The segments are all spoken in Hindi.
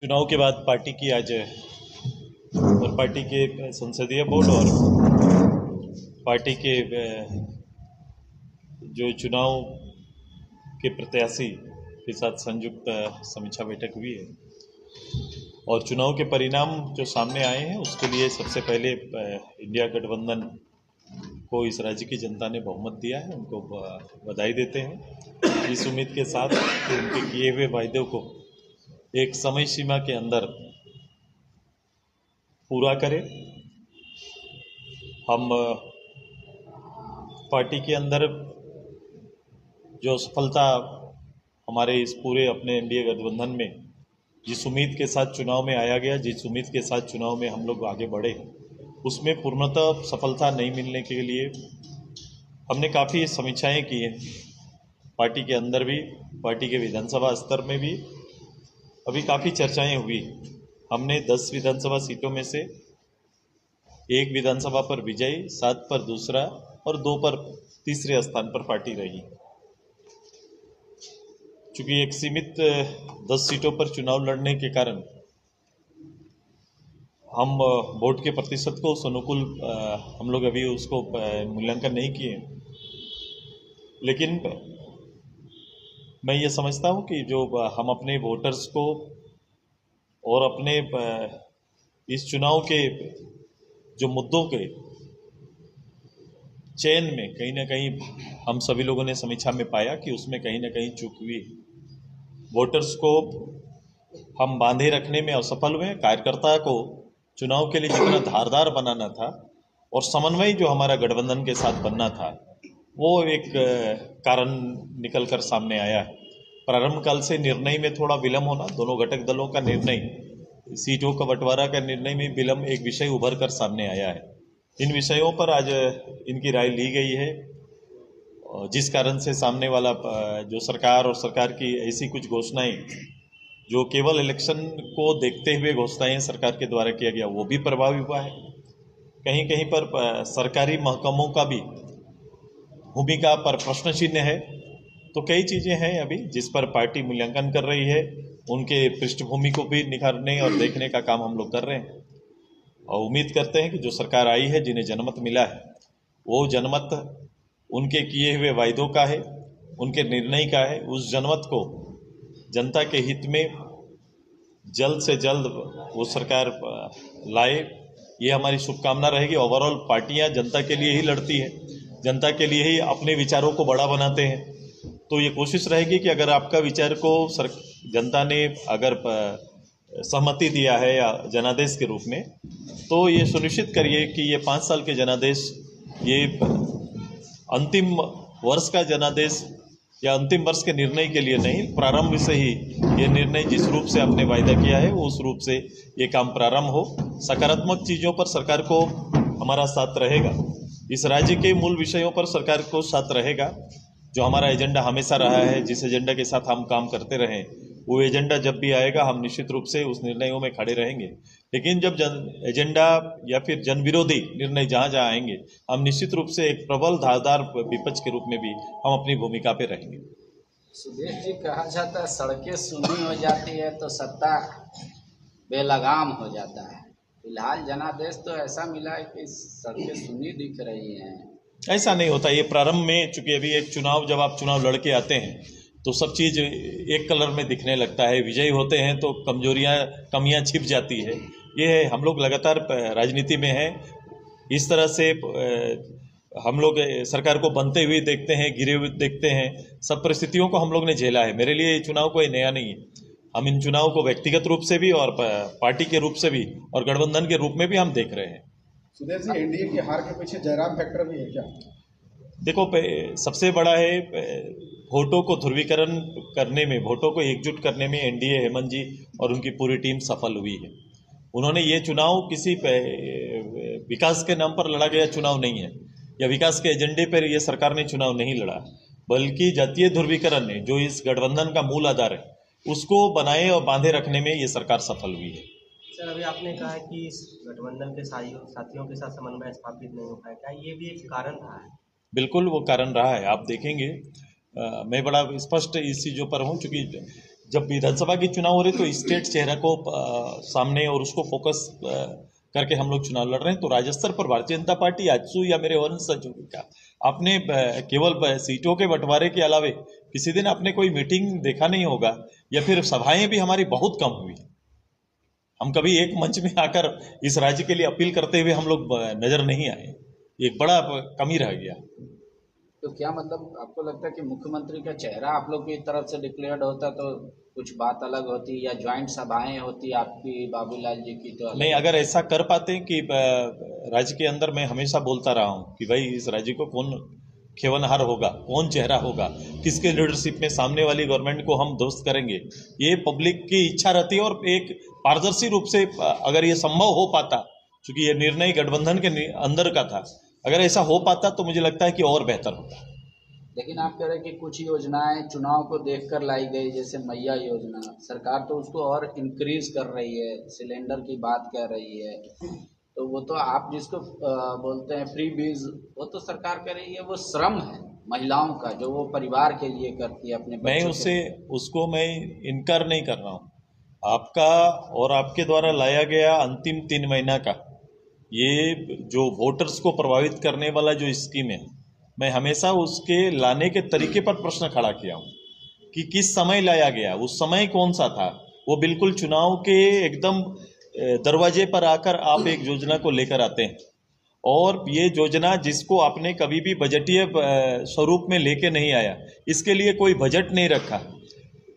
चुनाव के बाद पार्टी की आज और पार्टी के संसदीय बोर्ड और पार्टी के जो चुनाव के प्रत्याशी के साथ संयुक्त समीक्षा बैठक हुई है और चुनाव के परिणाम जो सामने आए हैं उसके लिए सबसे पहले इंडिया गठबंधन को इस राज्य की जनता ने बहुमत दिया है। उनको बधाई देते हैं इस उम्मीद के साथ कि उनके किए हुए वायदों को एक समय सीमा के अंदर पूरा करें। हम पार्टी के अंदर जो सफलता हमारे इस पूरे अपने एनडीए गठबंधन में जिस उम्मीद के साथ चुनाव में आया गया, जिस उम्मीद के साथ चुनाव में हम लोग आगे बढ़े, उसमें पूर्णतः सफलता नहीं मिलने के लिए हमने काफ़ी समीक्षाएं की हैं। पार्टी के अंदर भी, पार्टी के विधानसभा स्तर में भी अभी काफ़ी चर्चाएं हुई। हमने 10 विधानसभा सीटों में से 1 विधानसभा पर विजयी, 7 पर दूसरा और 2 पर तीसरे स्थान पर पार्टी रही। चूँकि एक सीमित 10 सीटों पर चुनाव लड़ने के कारण हम वोट के प्रतिशत को अनुकूल हम लोग अभी उसको मूल्यांकन नहीं किए, लेकिन मैं ये समझता हूँ कि जो हम अपने वोटर्स को और अपने इस चुनाव के जो मुद्दों के चयन में कहीं ना कहीं हम सभी लोगों ने समीक्षा में पाया कि उसमें कहीं ना कहीं चूक हुई। वोटर्स को हम बांधे रखने में असफल हुए। कार्यकर्ता को चुनाव के लिए जितना धारदार बनाना था और समन्वय जो हमारा गठबंधन के साथ बनना था, वो एक कारण निकल कर सामने आया है। प्रारंभ काल से निर्णय में थोड़ा विलम्ब होना, दोनों घटक दलों का निर्णय, सीटों का बंटवारा का निर्णय में विलम्ब एक विषय उभर कर सामने आया है। इन विषयों पर आज इनकी राय ली गई है, जिस कारण से सामने वाला जो सरकार और सरकार की ऐसी कुछ घोषणाएं जो केवल इलेक्शन को देखते हुए घोषणाएं सरकार के द्वारा किया गया, वो भी प्रभावी हुआ है। कहीं कहीं पर सरकारी महकमों का भी भूमिका पर प्रश्न चिन्ह है। तो कई चीज़ें हैं अभी जिस पर पार्टी मूल्यांकन कर रही है। उनके पृष्ठभूमि को भी निखारने और देखने का काम हम लोग कर रहे हैं और उम्मीद करते हैं कि जो सरकार आई है, जिन्हें जनमत मिला है, वो जनमत उनके किए हुए वायदों का है, उनके निर्णय का है। उस जनमत को जनता के हित में जल्द से जल्द वो सरकार लाए, ये हमारी शुभकामना रहेगी। ओवरऑल पार्टियां जनता के लिए ही लड़ती हैं, जनता के लिए ही अपने विचारों को बड़ा बनाते हैं। तो ये कोशिश रहेगी कि अगर आपका विचार को जनता ने अगर सहमति दिया है या जनादेश के रूप में, तो ये सुनिश्चित करिए कि ये 5 साल के जनादेश, ये अंतिम वर्ष का जनादेश या अंतिम वर्ष के निर्णय के लिए नहीं, प्रारंभ से ही ये निर्णय जिस रूप से आपने वायदा किया है उस रूप से ये काम प्रारंभ हो। सकारात्मक चीज़ों पर सरकार को हमारा साथ रहेगा, इस राज्य के मूल विषयों पर सरकार को साथ रहेगा। जो हमारा एजेंडा हमेशा रहा है, जिस एजेंडा के साथ हम काम करते रहे, वो एजेंडा जब भी आएगा हम निश्चित रूप से उस निर्णयों में खड़े रहेंगे। लेकिन जब एजेंडा या फिर जन विरोधी निर्णय जहाँ जहाँ आएंगे, हम निश्चित रूप से एक प्रबल धारदार विपक्ष के रूप में भी हम अपनी भूमिका पे रहेंगे। सुदेश जी, कहा जाता है सड़कें सूनी हो जाती है तो सत्ता बेलगाम हो जाता है। फिलहाल जनादेश तो ऐसा मिला है कि सड़कें सूनी दिख रही हैं। ऐसा नहीं होता। ये प्रारंभ में, चूंकि अभी एक चुनाव, जब आप चुनाव लड़के आते हैं तो सब चीज़ एक कलर में दिखने लगता है। विजयी होते हैं तो कमियां छिप जाती है। ये है, हम लोग लगातार राजनीति में हैं। इस तरह से हम लोग सरकार को बनते हुए देखते हैं, गिरे हुए देखते हैं। सब परिस्थितियों को हम लोग ने झेला है। मेरे लिए ये चुनाव कोई नया नहीं है। हम इन चुनाव को व्यक्तिगत रूप से भी और पार्टी के रूप से भी और गठबंधन के रूप में भी हम देख रहे हैं। सुदेश जी, एनडीए की हार के पीछे जयराम फैक्टर भी है क्या? देखो, सबसे बड़ा है वोटों को ध्रुवीकरण करने में, वोटों को एकजुट करने में एनडीए, हेमंत जी और उनकी पूरी टीम सफल हुई है। उन्होंने ये चुनाव किसी विकास के नाम पर लड़ा गया चुनाव नहीं है, या विकास के एजेंडे पर ये सरकार ने चुनाव नहीं लड़ा, बल्कि जातीय ध्रुवीकरण ने, जो इस गठबंधन का मूल आधार है, उसको बनाए और बांधे रखने में ये सरकार सफल हुई है। सर, अभी आपने कहा है कि इस गठबंधन के साथियों के साथ समन्वय स्थापित नहीं हो पाया, क्या ये भी एक कारण रहा है? बिल्कुल वो कारण रहा है। आप देखेंगे, मैं बड़ा स्पष्ट इस चीज़ों पर हूँ, चूँकि जब विधानसभा के चुनाव हो रहे तो स्टेट चेहरा को सामने और उसको फोकस करके हम लोग चुनाव लड़ रहे हैं। तो राज्य स्तर पर भारतीय जनता पार्टी आजसू या मेरे वंशज का आपने केवल सीटों के बंटवारे के अलावे किसी दिन आपने कोई मीटिंग देखा नहीं होगा, या फिर सभाएं भी हमारी बहुत कम हुई। हम कभी एक मंच में आकर इस राज्य के लिए अपील करते हुए हम लोग नजर नहीं आए, एक बड़ा कमी रह गया। तो क्या मतलब आपको लगता है कि मुख्यमंत्री का चेहरा आप लोग की तरफ से डिक्लेयर्ड होता तो कुछ बात अलग होती, या ज्वाइंट सभाएं होती आपकी बाबूलाल जी की तो नहीं, अगर ऐसा कर पाते कि राज्य के अंदर, मैं हमेशा बोलता रहा हूं कि भाई इस राज्य को कौन खेवनहार होगा, कौन चेहरा होगा, किसके लीडरशिप में सामने वाली गवर्नमेंट को हम दोस्त करेंगे, ये पब्लिक की इच्छा रहती है। और एक पारदर्शी रूप से अगर ये संभव हो पाता, क्योंकि ये निर्णय गठबंधन के अंदर का था, अगर ऐसा हो पाता तो मुझे लगता है कि और बेहतर होता। लेकिन आप कह रहे हैं कि कुछ योजनाएं चुनाव को देखकर लाई गई, जैसे मैया योजना, सरकार तो उसको और इंक्रीज कर रही है, सिलेंडर की बात कह रही है, तो वो तो आप जिसको बोलते हैं फ्री बीज, वो तो सरकार कह रही है वो श्रम है महिलाओं का जो वो परिवार के लिए करती है अपने मैं उसको मैं इनकार नहीं कर रहा हूँ। आपका और आपके द्वारा लाया गया अंतिम 3 महीना का ये जो वोटर्स को प्रभावित करने वाला जो स्कीम है, मैं हमेशा उसके लाने के तरीके पर प्रश्न खड़ा किया हूँ कि किस समय लाया गया, उस समय कौन सा था। वो बिल्कुल चुनाव के एकदम दरवाजे पर आकर आप एक योजना को लेकर आते हैं, और ये योजना जिसको आपने कभी भी बजटीय स्वरूप में लेके नहीं आया, इसके लिए कोई बजट नहीं रखा,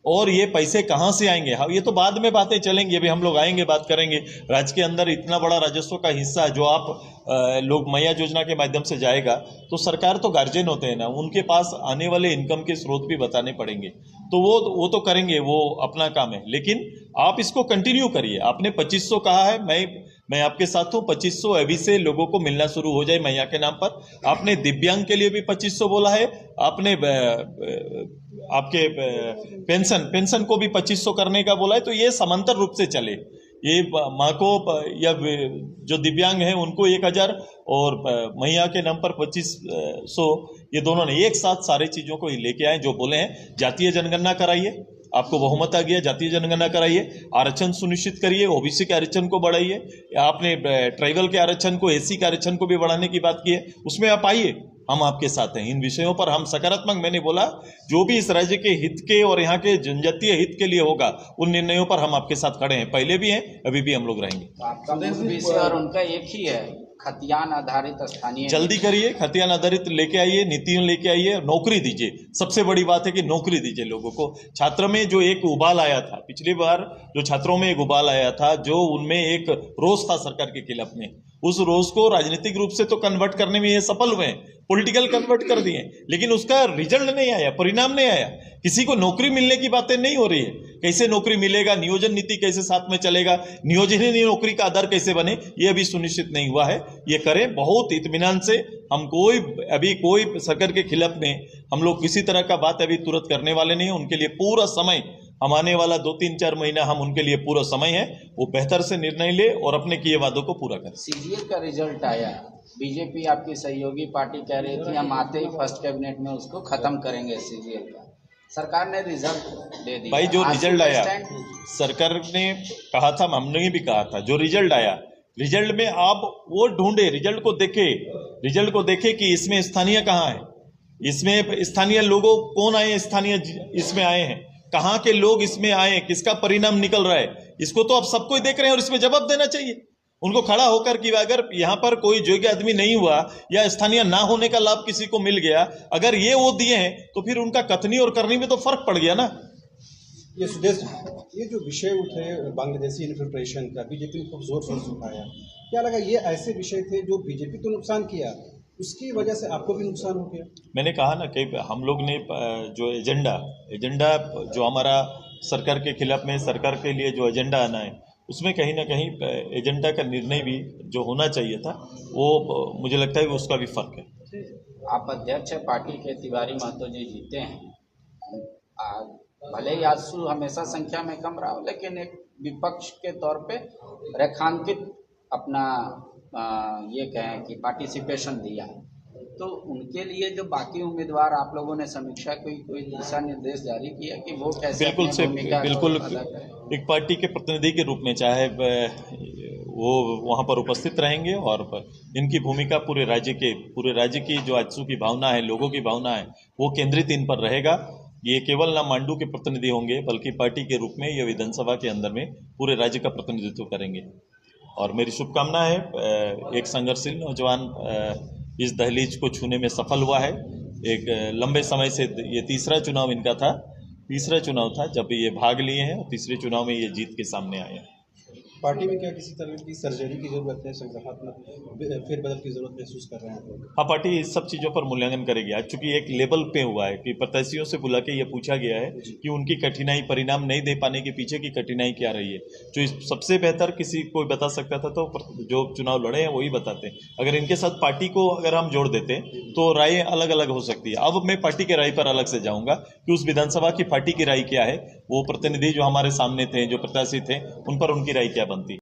और ये पैसे कहाँ से आएंगे, हाँ ये तो बाद में बातें चलेंगी, अभी हम लोग आएंगे बात करेंगे। राज्य के अंदर इतना बड़ा राजस्व का हिस्सा जो आप लोग मैया योजना के माध्यम से जाएगा, तो सरकार तो गार्जियन होते हैं ना, उनके पास आने वाले इनकम के स्रोत भी बताने पड़ेंगे, तो वो तो करेंगे, वो अपना काम है। लेकिन आप इसको कंटिन्यू करिए। आपने 2500 कहा है, मैं आपके साथ हूँ। 2500 अभी से लोगों को मिलना शुरू हो जाए मैया के नाम पर। आपने दिव्यांग के लिए भी 2500 बोला है, आपने आपके पेंशन को भी 2500 करने का बोला है। तो ये समांतर रूप से चले, ये माँ को या जो दिव्यांग हैं उनको 1000 और मैया के नाम पर 2500, ये दोनों ने एक साथ सारी चीज़ों को लेके आए। जो बोले हैं जातीय जनगणना कराइए, आपको बहुमत आ गया, जातीय जनगणना कराइए, आरक्षण सुनिश्चित करिए, ओबीसी के आरक्षण को बढ़ाइए, आपने ट्राइबल के आरक्षण को, एससी के आरक्षण को भी बढ़ाने की बात की है, उसमें आप आइए, हम आपके साथ हैं। इन विषयों पर हम सकारात्मक, मैंने बोला जो भी इस राज्य के हित के और यहाँ के जनजातीय हित के लिए होगा, उन निर्णयों पर हम आपके साथ खड़े हैं, पहले भी हैं, अभी भी हम लोग रहेंगे। तो आपका मूल विषय और उनका एक ही है, खतियान आधारित स्थानीय। जल्दी करिए, खतियान आधारित लेके आइए, नीतियां लेके आइए, नौकरी दीजिए। सबसे बड़ी बात है कि नौकरी दीजिए लोगों को। छात्र में जो एक उबाल आया था, पिछली बार जो छात्रों में एक उबाल आया था, जो उनमें एक रोष था सरकार के खिलाफ में, उस रोष को राजनीतिक रूप से तो कन्वर्ट करने में ये सफल हुए, पॉलिटिकल कन्वर्ट कर दिए, लेकिन उसका रिजल्ट नहीं आया, परिणाम नहीं आया। किसी को नौकरी मिलने की बातें नहीं हो रही है। कैसे नौकरी मिलेगा, नियोजन नीति कैसे साथ में चलेगा, नियोजन ही नौकरी का आधार कैसे बने, ये अभी सुनिश्चित नहीं हुआ है। ये करें बहुत इत्मीनान से। हम कोई सरकार के खिलाफ नहीं, हम लोग किसी तरह का बात अभी तुरंत करने वाले नहीं है। उनके लिए पूरा समय, हम आने वाला 2-3-4 महीना हम उनके लिए पूरा समय है, वो बेहतर से निर्णय ले और अपने किए वादों को पूरा करें। सीजीएल का रिजल्ट आया, बीजेपी आपकी सहयोगी पार्टी कह रही थी हम आते ही फर्स्ट कैबिनेट में उसको खत्म करेंगे सीजीएल का, सरकार ने रिजल्ट दे दिया। भाई जो रिजल्ट आया, सरकार ने कहा था, हमने भी कहा था, जो रिजल्ट आया, रिजल्ट में आप वो ढूंढे, रिजल्ट को देखे कि इसमें स्थानीय कहाँ है, इसमें स्थानीय लोगों कौन आए, स्थानीय इसमें आए हैं, कहाँ के लोग इसमें आए, किसका परिणाम निकल रहा है, इसको तो आप सबको देख रहे हैं और इसमें जवाब देना चाहिए उनको खड़ा होकर कि अगर यहाँ पर कोई योग्य आदमी नहीं हुआ या स्थानीय ना होने का लाभ किसी को मिल गया, अगर ये वो दिए हैं तो फिर उनका कथनी और करनी में तो फर्क पड़ गया ना। ये सुदेश, ये जो विषय उठे बांग्लादेशी इन्फिल्ट्रेशन का, बीजेपी ने खूब जोर शोर से उठाया, क्या लगा ये ऐसे विषय थे जो बीजेपी को नुकसान किया, उसकी वजह से आपको भी नुकसान हो गया? मैंने कहा ना कि हम लोग ने जो एजेंडा जो हमारा सरकार के खिलाफ में, सरकार के लिए जो एजेंडा आना है, उसमें कहीं ना कहीं एजेंडा का निर्णय भी जो होना चाहिए था, वो मुझे लगता है कि उसका भी फर्क है। आप अध्यक्ष है पार्टी के, तिवारी महतो जी जीते हैं, भले ही आजसू हमेशा संख्या में कम रहा हो, लेकिन एक विपक्ष के तौर पे रेखांकित अपना ये कहें कि पार्टिसिपेशन दिया, तो उनके लिए जो बाकी उम्मीदवार आप लोगों ने समीक्षा कोई दिशा निर्देश जारी किया कि वो कैसे बिल्कुल अपनी से भूमिका को बिल्कुल अदा करें? एक पार्टी के प्रतिनिधि के रूप में चाहे वो वहाँ पर उपस्थित रहेंगे और इनकी भूमिका पूरे राज्य की जो आजसू की भावना है, लोगों की भावना है, वो केंद्रित इन पर रहेगा। ये केवल ना मांडू के प्रतिनिधि होंगे बल्कि पार्टी के रूप में ये विधानसभा के अंदर में पूरे राज्य का प्रतिनिधित्व करेंगे। और मेरी शुभकामना है, एक संघर्षशील नौजवान इस दहलीज को छूने में सफल हुआ है। एक लंबे समय से ये तीसरा चुनाव इनका था, तीसरा चुनाव था जब ये भाग लिए हैं और तीसरे चुनाव में ये जीत के सामने आए हैं। पार्टी में क्या किसी तरह की सर्जरी की जरूरत है, संगठनात्मक फेरबदल की जरूरत महसूस कर रहे हैं आप लोग? हाँ, पार्टी इस सब चीज़ों पर मूल्यांकन करेगी। आज चूंकि एक लेवल पे हुआ है कि प्रत्याशियों से बुला के ये पूछा गया है कि उनकी कठिनाई, परिणाम नहीं दे पाने के पीछे की कठिनाई क्या रही है। जो इस सबसे बेहतर किसी कोई बता सकता था तो जो चुनाव लड़े हैं वही बताते हैं। अगर इनके साथ पार्टी को अगर हम जोड़ देते तो राय अलग अलग हो सकती है। अब मैं पार्टी के राय पर अलग से जाऊँगा कि उस विधानसभा की पार्टी की राय क्या है, वो प्रतिनिधि जो हमारे सामने थे, जो प्रत्याशी थे, उन पर उनकी राय क्या बनती है।